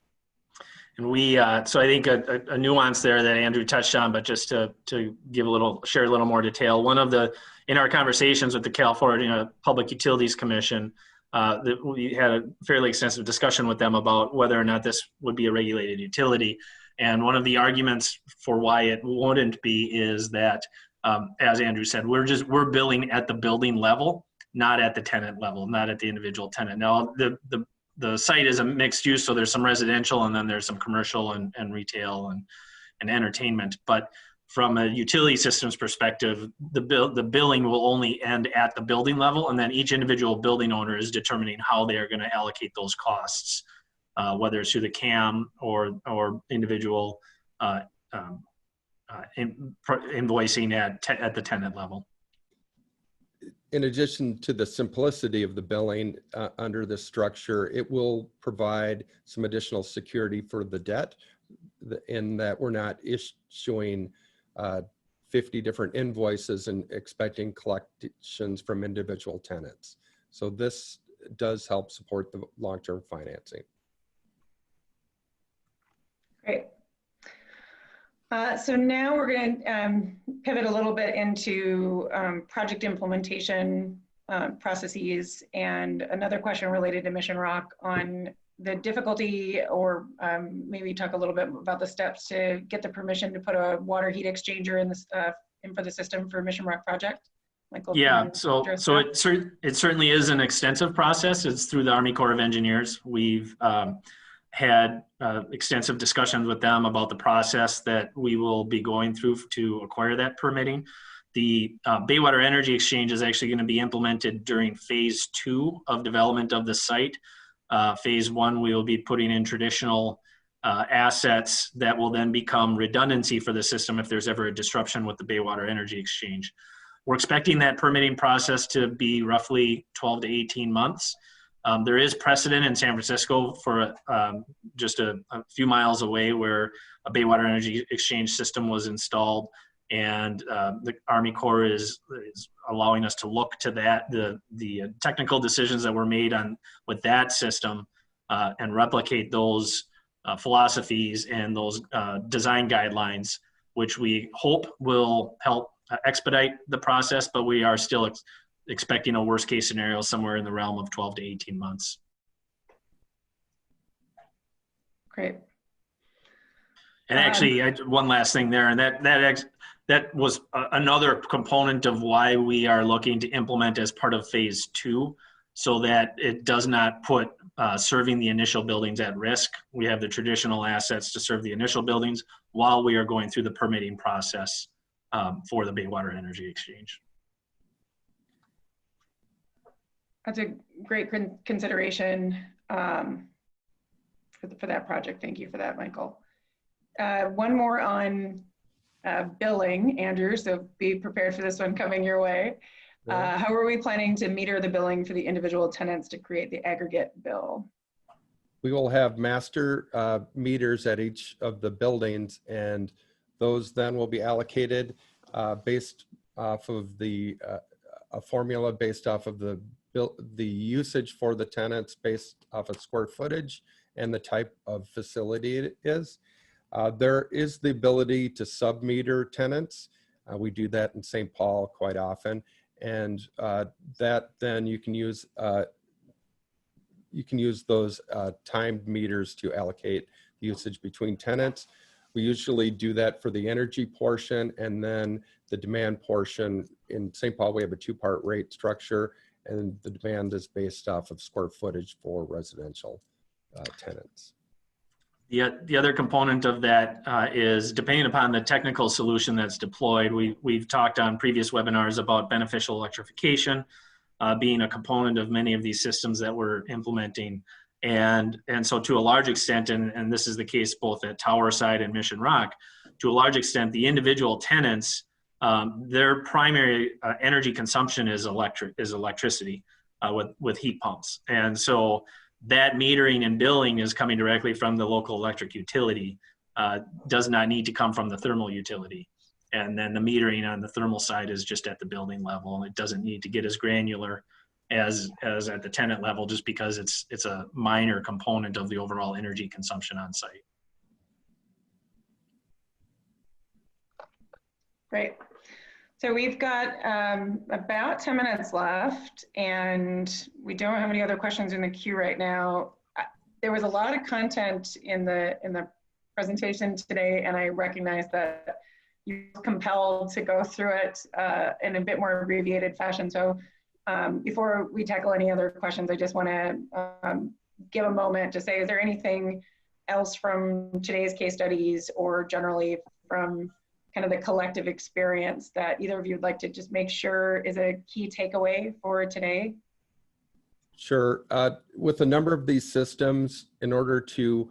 S2: And we, so I think a nuance there that Andrew touched on, but just to give share a little more detail. One of in our conversations with the California Public Utilities Commission, that we had a fairly extensive discussion with them about whether or not this would be a regulated utility. And one of the arguments for why it wouldn't be is that, as Andrew said, we're billing at the building level, not at the tenant level, not at the individual tenant. Now, the site is a mixed use, so there's some residential and then there's some commercial and retail and entertainment. But from a utility systems perspective, the billing will only end at the building level, and then each individual building owner is determining how they are going to allocate those costs, whether it's through the CAM or individual invoicing at the tenant level.
S3: In addition to the simplicity of the billing under this structure, it will provide some additional security for the debt in that we're not issuing 50 different invoices and expecting collections from individual tenants. So this does help support the long-term financing.
S1: Great. So now we're going to pivot a little bit into project implementation processes, and another question related to Mission Rock on the difficulty, or maybe talk a little bit about the steps to get the permission to put a water heat exchanger in for the system for Mission Rock project. Michael,
S2: yeah, so it certainly is an extensive process. It's through the Army Corps of Engineers. We've had extensive discussions with them about the process that we will be going through to acquire that permitting. The Baywater Energy Exchange is actually going to be implemented during phase 2 of development of the site. Phase 1, we will be putting in traditional assets that will then become redundancy for the system if there's ever a disruption with the Baywater Energy Exchange. We're expecting that permitting process to be roughly 12 to 18 months. There is precedent in San Francisco for just a few miles away where a Baywater Energy Exchange system was installed, and the Army Corps is allowing us to look to that, the technical decisions that were made with that system and replicate those philosophies and those design guidelines, which we hope will help expedite the process, but we are still expecting a worst case scenario somewhere in the realm of 12 to 18 months.
S1: Great.
S2: And actually, one last thing there, and that was another component of why we are looking to implement as part of phase 2, so that it does not put serving the initial buildings at risk. We have the traditional assets to serve the initial buildings while we are going through the permitting process for the Baywater Energy Exchange.
S1: That's a great consideration for that project. Thank you for that, Michael. One more on billing, Andrew, so be prepared for this one coming your way. How are we planning to meter the billing for the individual tenants to create the aggregate bill?
S3: We will have master meters at each of the buildings, and those then will be allocated based off of a formula based off of the usage for the tenants based off of square footage and the type of facility it is. There is the ability to sub-meter tenants. We do that in St. Paul quite often, and that then you can use those timed meters to allocate usage between tenants. We usually do that for the energy portion, and then the demand portion. In St. Paul, we have a 2-part rate structure, and the demand is based off of square footage for residential tenants.
S2: The other component of that is depending upon the technical solution that's deployed. We've talked on previous webinars about beneficial electrification being a component of many of these systems that we're implementing. And so to a large extent, and this is the case both at Towerside and Mission Rock, to a large extent, the individual tenants, their primary energy consumption is electricity with heat pumps. And so that metering and billing is coming directly from the local electric utility, does not need to come from the thermal utility. And then the metering on the thermal side is just at the building level, and it doesn't need to get as granular as at the tenant level, just because it's a minor component of the overall energy consumption on site.
S1: Great. So we've got about 10 minutes left, and we don't have any other questions in the queue right now. There was a lot of content in the presentation today, and I recognize that you're compelled to go through it in a bit more abbreviated fashion. So before we tackle any other questions, I just want to give a moment to say, is there anything else from today's case studies or generally from kind of the collective experience that either of you would like to just make sure is a key takeaway for today?
S3: Sure. With a number of these systems, in order to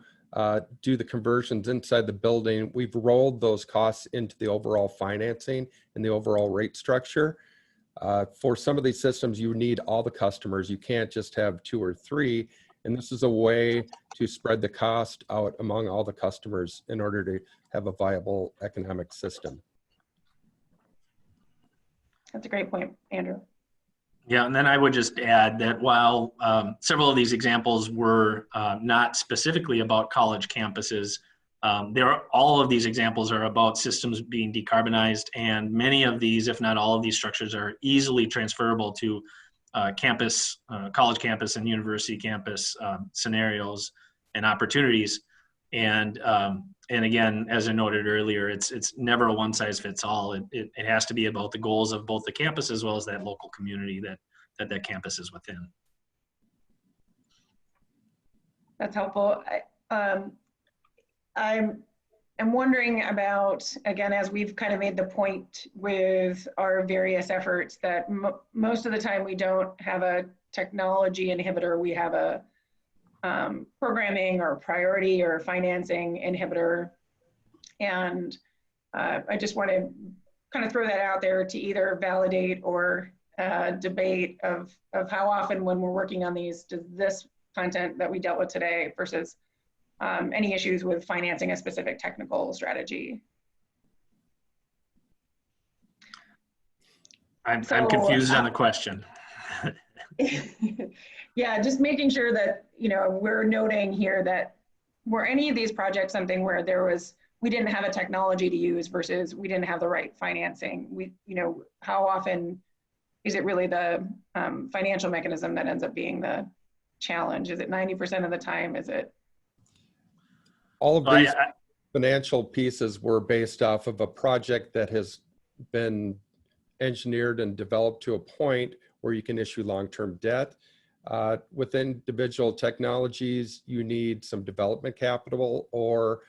S3: do the conversions inside the building, we've rolled those costs into the overall financing and the overall rate structure. For some of these systems, you need all the customers. You can't just have 2 or 3. And this is a way to spread the cost out among all the customers in order to have a viable economic system.
S1: That's a great point, Andrew.
S2: Yeah, and then I would just add that while several of these examples were not specifically about college campuses, all of these examples are about systems being decarbonized, and many of these, if not all of these structures, are easily transferable to campus, college campus and university campus scenarios and opportunities. And again, as I noted earlier, it's never a one size fits all. It has to be about the goals of both the campus as well as that local community that campus is within.
S1: That's helpful. I'm wondering about, again, as we've kind of made the point with our various efforts, that most of the time we don't have a technology inhibitor, we have a programming or priority or financing inhibitor. And I just want to kind of throw that out there to either validate or debate of how often when we're working on these, does this content that we dealt with today versus any issues with financing a specific technical strategy.
S2: I'm confused on the question.
S1: Yeah, just making sure that, you know, we're noting here that were any of these projects something where we didn't have a technology to use versus we didn't have the right financing. You know, how often is it really the financial mechanism that ends up being the challenge? Is it 90% of the time? Is it?
S3: All of these financial pieces were based off of a project that has been engineered and developed to a point where you can issue long-term debt. With individual technologies, you need some development capital or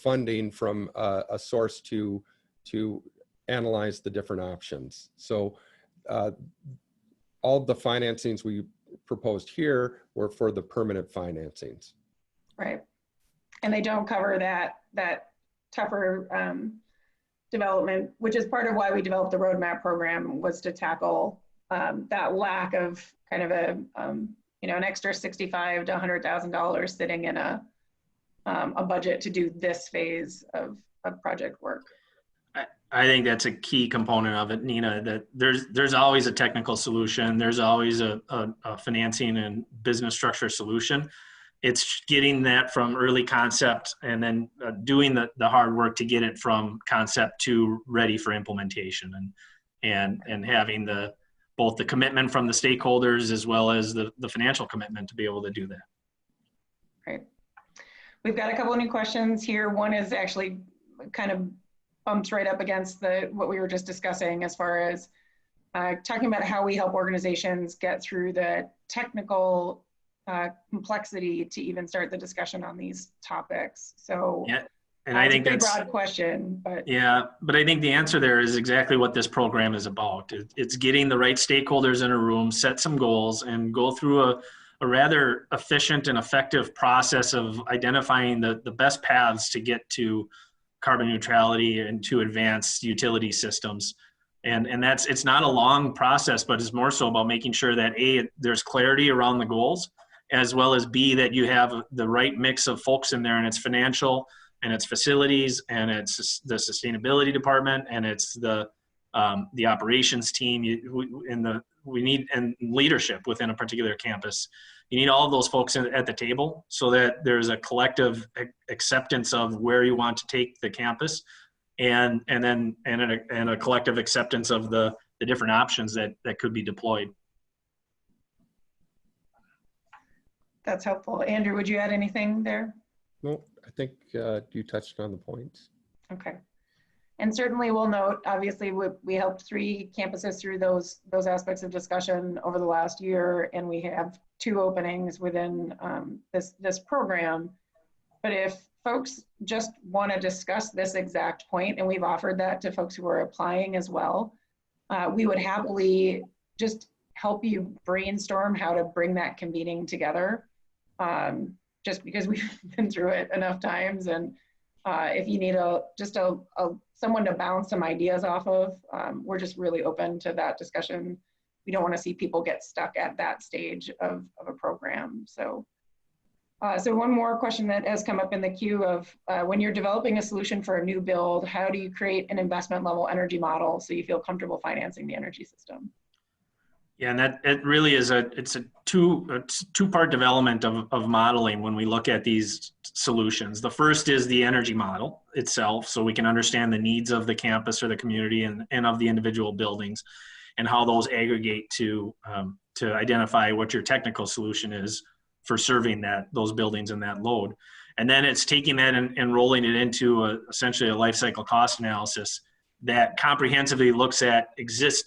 S3: funding from a source to analyze the different options. So all the financings we proposed here were for the permanent financings.
S1: Right. And they don't cover that tougher development, which is part of why we developed the roadmap program, was to tackle that lack of kind of an extra $65,000 to $100,000 sitting in a budget to do this phase of project work.
S2: I think that's a key component of it, Nina, that there's always a technical solution. There's always a financing and business structure solution. It's getting that from early concept and then doing the hard work to get it from concept to ready for implementation, and having both the commitment from the stakeholders as well as the financial commitment to be able to do that.
S1: Right. We've got a couple of new questions here. One is actually kind of bumps right up against what we were just discussing as far as talking about how we help organizations get through the technical complexity to even start the discussion on these topics. So
S2: yeah, and I think
S1: that's a broad question, but
S2: yeah, but I think the answer there is exactly what this program is about. It's getting the right stakeholders in a room, set some goals, and go through a rather efficient and effective process of identifying the best paths to get to carbon neutrality and to advanced utility systems. And it's not a long process, but it's more so about making sure that A, there's clarity around the goals, as well as B, that you have the right mix of folks in there, and it's financial, and it's facilities, and it's the sustainability department, and it's the operations team, we need and leadership within a particular campus. You need all of those folks at the table so that there's a collective acceptance of where you want to take the campus, and a collective acceptance of the different options that could be deployed.
S1: That's helpful. Andrew, would you add anything there?
S3: No, I think you touched on the points.
S1: Okay. And certainly we'll note, obviously, we helped 3 campuses through those aspects of discussion over the last year, and we have 2 openings within this program. But if folks just want to discuss this exact point, and we've offered that to folks who are applying as well, we would happily just help you brainstorm how to bring that convening together, just because we've been through it enough times. And if you need someone to bounce some ideas off of, we're just really open to that discussion. We don't want to see people get stuck at that stage of a program. So one more question that has come up in the queue of when you're developing a solution for a new build, how do you create an investment level energy model so you feel comfortable financing the energy system?
S2: Yeah, and it really is it's a two-part development of modeling when we look at these solutions. The first is the energy model itself, so we can understand the needs of the campus or the community and of the individual buildings, and how those aggregate to identify what your technical solution is for serving those buildings and that load. And then it's taking that and rolling it into essentially a life cycle cost analysis that comprehensively looks at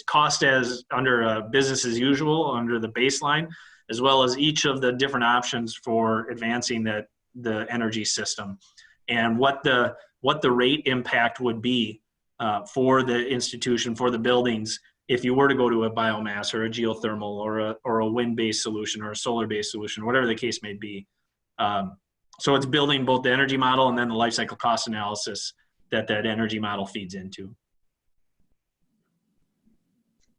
S2: cost as under business as usual, under the baseline, as well as each of the different options for advancing the energy system, and what the rate impact would be for the institution, for the buildings, if you were to go to a biomass or a geothermal or a wind-based solution or a solar-based solution, whatever the case may be. So it's building both the energy model and then the life cycle cost analysis that energy model feeds into.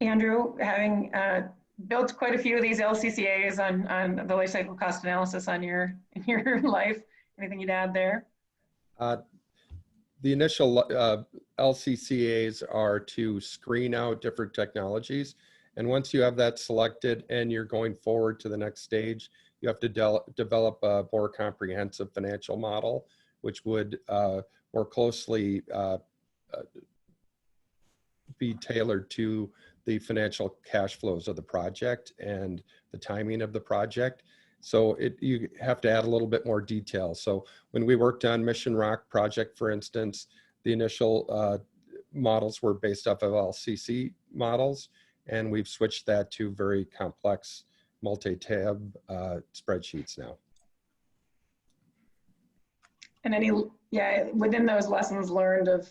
S1: Andrew, having built quite a few of these LCCAs on the life cycle cost analysis in your life, anything you'd add there?
S3: The initial LCCAs are to screen out different technologies. And once you have that selected and you're going forward to the next stage, you have to develop a more comprehensive financial model, which would more closely be tailored to the financial cash flows of the project and the timing of the project. So you have to add a little bit more detail. So when we worked on Mission Rock project, for instance, the initial models were based off of LCC models, and we've switched that to very complex multi-tab spreadsheets now.
S1: And within those lessons learned of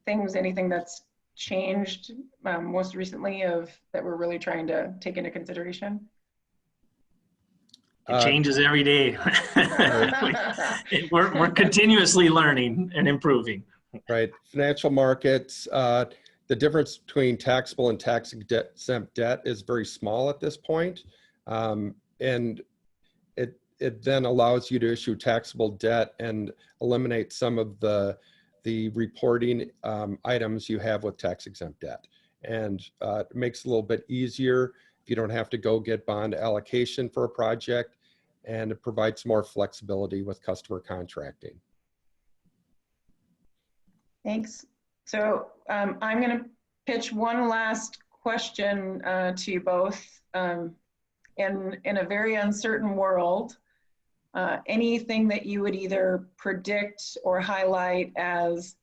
S1: anything that's changed most recently that we're really trying to take into consideration?
S2: It changes every day. We're continuously learning and improving.
S3: Right. Financial markets, the difference between taxable and tax-exempt debt is very small at this point. And it then allows you to issue taxable debt and eliminate some of the reporting items you have with tax-exempt debt. And it makes it a little bit easier if you don't have to go get bond allocation for a project, and it provides more flexibility with customer contracting.
S1: Thanks. So I'm going to pitch one last question to you both. In a very uncertain world, anything that you would either predict or highlight as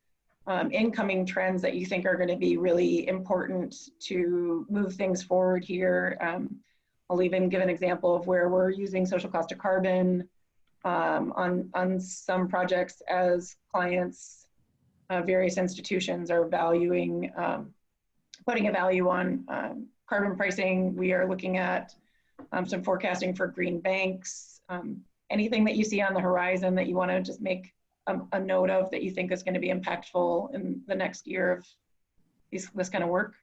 S1: incoming trends that you think are going to be really important to move things forward here? I'll even give an example of where we're using social cost of carbon on some projects as clients, various institutions are valuing, putting a value on carbon pricing. We are looking at some forecasting for green banks. Anything that you see on the horizon that you want to just make a note of that you think is going to be impactful in the next year of this kind of work?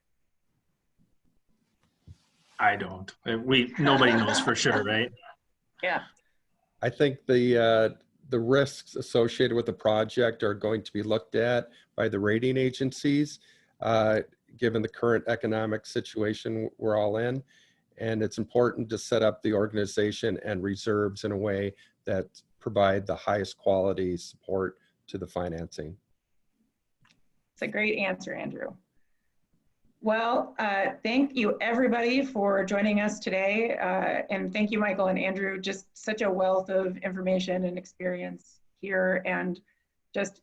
S2: I don't. Nobody knows for sure, right?
S1: Yeah.
S3: I think the risks associated with the project are going to be looked at by the rating agencies, given the current economic situation we're all in. And it's important to set up the organization and reserves in a way that provide the highest quality support to the financing.
S1: It's a great answer, Andrew. Well, thank you everybody for joining us today. And thank you, Michael and Andrew, just such a wealth of information and experience here, and just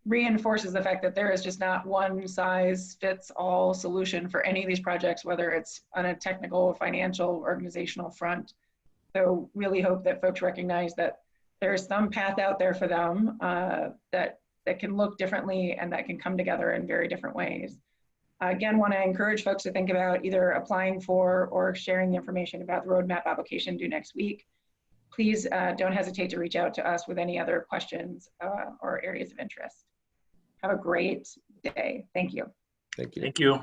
S1: reinforces the fact that there is just not one size fits all solution for any of these projects, whether it's on a technical, financial, organizational front. So really hope that folks recognize that there's some path out there for them that can look differently and that can come together in very different ways. Again, want to encourage folks to think about either applying for or sharing the information about the roadmap application due next week. Please don't hesitate to reach out to us with any other questions or areas of interest. Have a great day. Thank you.
S3: Thank you.
S2: Thank you.